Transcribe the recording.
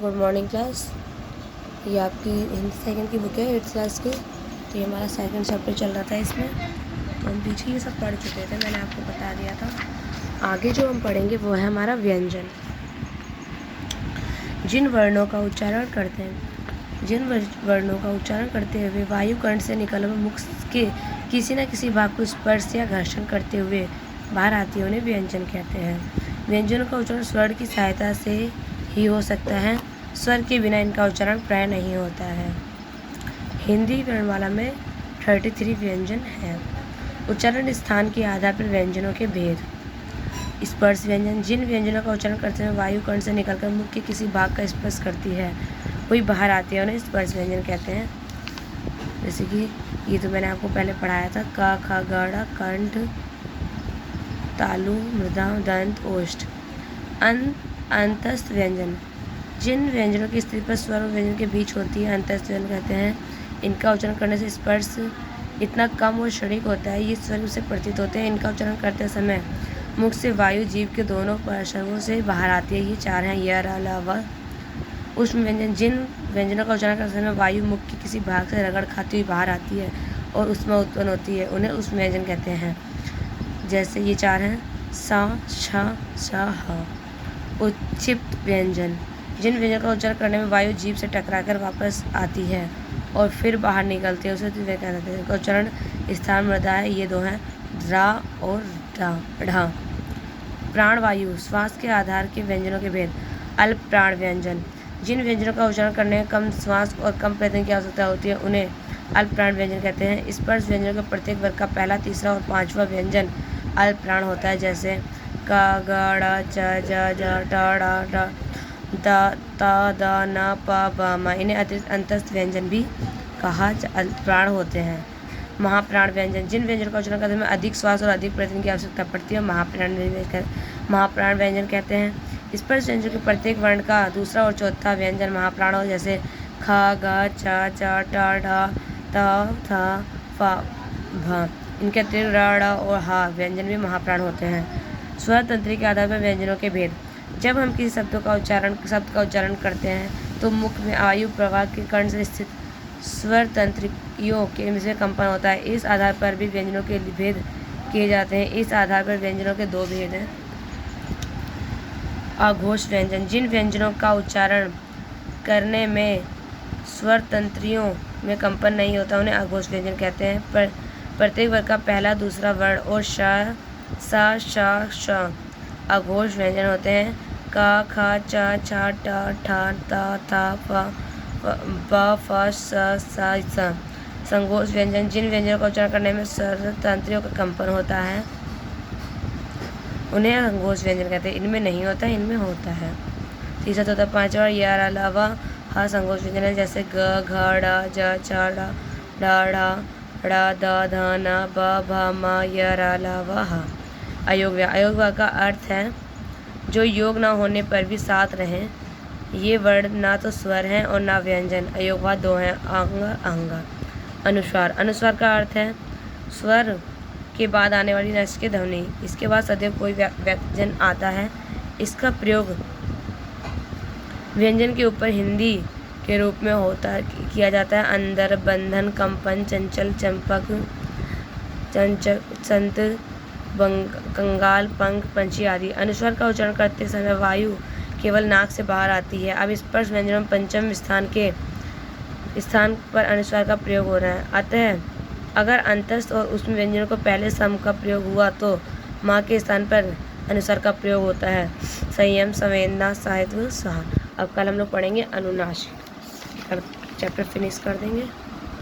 Good morning class. ये आपकी Hindi second की बुक है 8th क्लास की। तो ये हमारा सेकंड चैप्टर चल रहा था इसमें। तो हम पीछे ये सब पढ़ चुके थे, मैंने आपको बता दिया था। आगे जो हम पढ़ेंगे वो है हमारा व्यंजन। जिन वर्णों का उच्चारण करते हुए वायु कंठ से निकल मुख के किसी न किसी भाग को स्पर्श या घर्षण करते हुए बाहर आती है, उन्हें व्यंजन कहते हैं। व्यंजनों का उच्चारण स्वर की सहायता से ही हो सकता है, स्वर के बिना इनका उच्चारण प्राय नहीं होता है। हिंदी वर्णमाला में 33 व्यंजन हैं। उच्चारण स्थान के आधार पर व्यंजनों के भेद। स्पर्श व्यंजन, जिन व्यंजनों का उच्चारण करते हुए वायु कंठ से निकलकर मुख के किसी भाग का स्पर्श करती है वही बाहर आती है, उन्हें स्पर्श व्यंजन कहते हैं। जैसे कि ये तो मैंने आपको पहले पढ़ाया था, क ख ग कंठ, तालु, मृदा, दंत, ओष्ठ। अंतस्थ व्यंजन, जिन व्यंजनों की स्थिति पर स्वर और व्यंजन के बीच होती है अंतस्थ व्यंजन कहते हैं। इनका उच्चारण करने से स्पर्श इतना कम और क्षणिक होता है, ये स्वर से प्रतीत होते हैं। इनका उच्चारण करते समय मुख से वायु जीभ के दोनों पार्श्वों से बाहर आती है। ये चार हैं: य, र, ल, व। उष्ण व्यंजन, जिन व्यंजनों का उच्चारण करते समय वायु मुख के किसी भाग से रगड़ खाती हुई बाहर आती है और उसमें उत्पन्न होती है, उन्हें उष्ण व्यंजन कहते हैं। जैसे ये चार हैं: स, श, ह। उच्छिष्ट व्यंजन, जिन व्यंजन का उच्चारण करने में वायु जीभ से टकराकर वापस आती है और फिर बाहर निकलती है, उसे वे कहते हैं। इनका उच्चारण स्थान मृदा है। ये दो हैं: रा और ढ। प्राणवायु, श्वास के आधार के व्यंजनों के भेद। अल्प प्राण व्यंजन, जिन व्यंजनों का उच्चारण करने में कम श्वास और कम प्रयत्न की आवश्यकता होती है, उन्हें अल्प प्राण व्यंजन कहते हैं। स्पर्श व्यंजनों के प्रत्येक वर्ग का पहला, तीसरा और पांचवा व्यंजन अल्प प्राण होता है। जैसे क, ग, ड़, च, ज, ट, ड़, द, त, द, न, प, ब, म। इन्हें अतिरिक्त अंतस्थ व्यंजन भी कहा अल्प प्राण होते हैं। महाप्राण व्यंजन, जिन व्यंजनों का उच्चारण करने में अधिक श्वास और अधिक प्रयत्न की आवश्यकता पड़ती है, महाप्राण व्यंजन कहते हैं। स्पर्श व्यंजन के प्रत्येक वर्ण का दूसरा और चौथा व्यंजन महाप्राण हो। जैसे ख, ग, च, ट, ढ, त, थ, फ, भ। इनके अतिरिक्त र, ड़ और ह व्यंजन भी महाप्राण होते हैं। स्वर तंत्री के आधार पर व्यंजनों के भेद। जब हम किसी शब्द का उच्चारण करते हैं तो मुख में वायु प्रवाह के कर्ण से स्थित स्वर तंत्रियों के से कंपन होता है। इस आधार पर भी व्यंजनों के भेद किए जाते हैं। इस आधार पर व्यंजनों के दो भेद हैं। अघोष व्यंजन, जिन व्यंजनों का उच्चारण करने में स्वर तंत्रियों में कंपन नहीं होता, उन्हें अघोष व्यंजन कहते हैं। प्रत्येक वर्ग का पहला, दूसरा वर्ण और श, स, श अघोष व्यंजन होते हैं। क, ख, च, छ, ट, ठ, त, थ, फ, ब, फ, स। संघोष व्यंजन, जिन व्यंजनों का उच्चारण करने में स्वर तंत्रियों का कंपन होता है, उन्हें संघोष व्यंजन कहते हैं। इनमें नहीं होता है, इनमें होता है। तीसरा, चौथा, पांचवा य, र, ल, व, ह संघोष व्यंजन है। जैसे ग, घ, ड़, ज, च, ड़, ढ़, द, ध, न, ब, भ, म, य, र, ल, व, ह। अयोग्य का अर्थ है जो योग न होने पर भी साथ रहें। ये वर्ण ना तो स्वर हैं और ना व्यंजन। अयोगवा दो हैं: अंग, अंग। अनुस्वार का अर्थ है स्वर के बाद आने वाली नष्ट की ध्वनि। इसके बाद सदैव कोई व्यंजन आता है। इसका प्रयोग व्यंजन के ऊपर हिंदी के रूप में किया जाता है। अंदर, बंधन, कंपन, चंचल, चंपक, संत, कंगाल, पंख, पंछी आदि। अनुस्वार का उच्चारण करते समय वायु केवल नाक से बाहर आती है। अब स्पर्श व्यंजनों में पंचम स्थान पर अनुस्वार का प्रयोग हो रहा है। अतः अगर अंतस्थ और उष्ण व्यंजनों को पहले सम का प्रयोग हुआ तो माँ के स्थान पर अनुस्वार का प्रयोग होता है। संयम, संवेदना, साहित्य, सहा। अब कल हम लोग पढ़ेंगे अनुनासिक। चैप्टर फिनिश कर देंगे।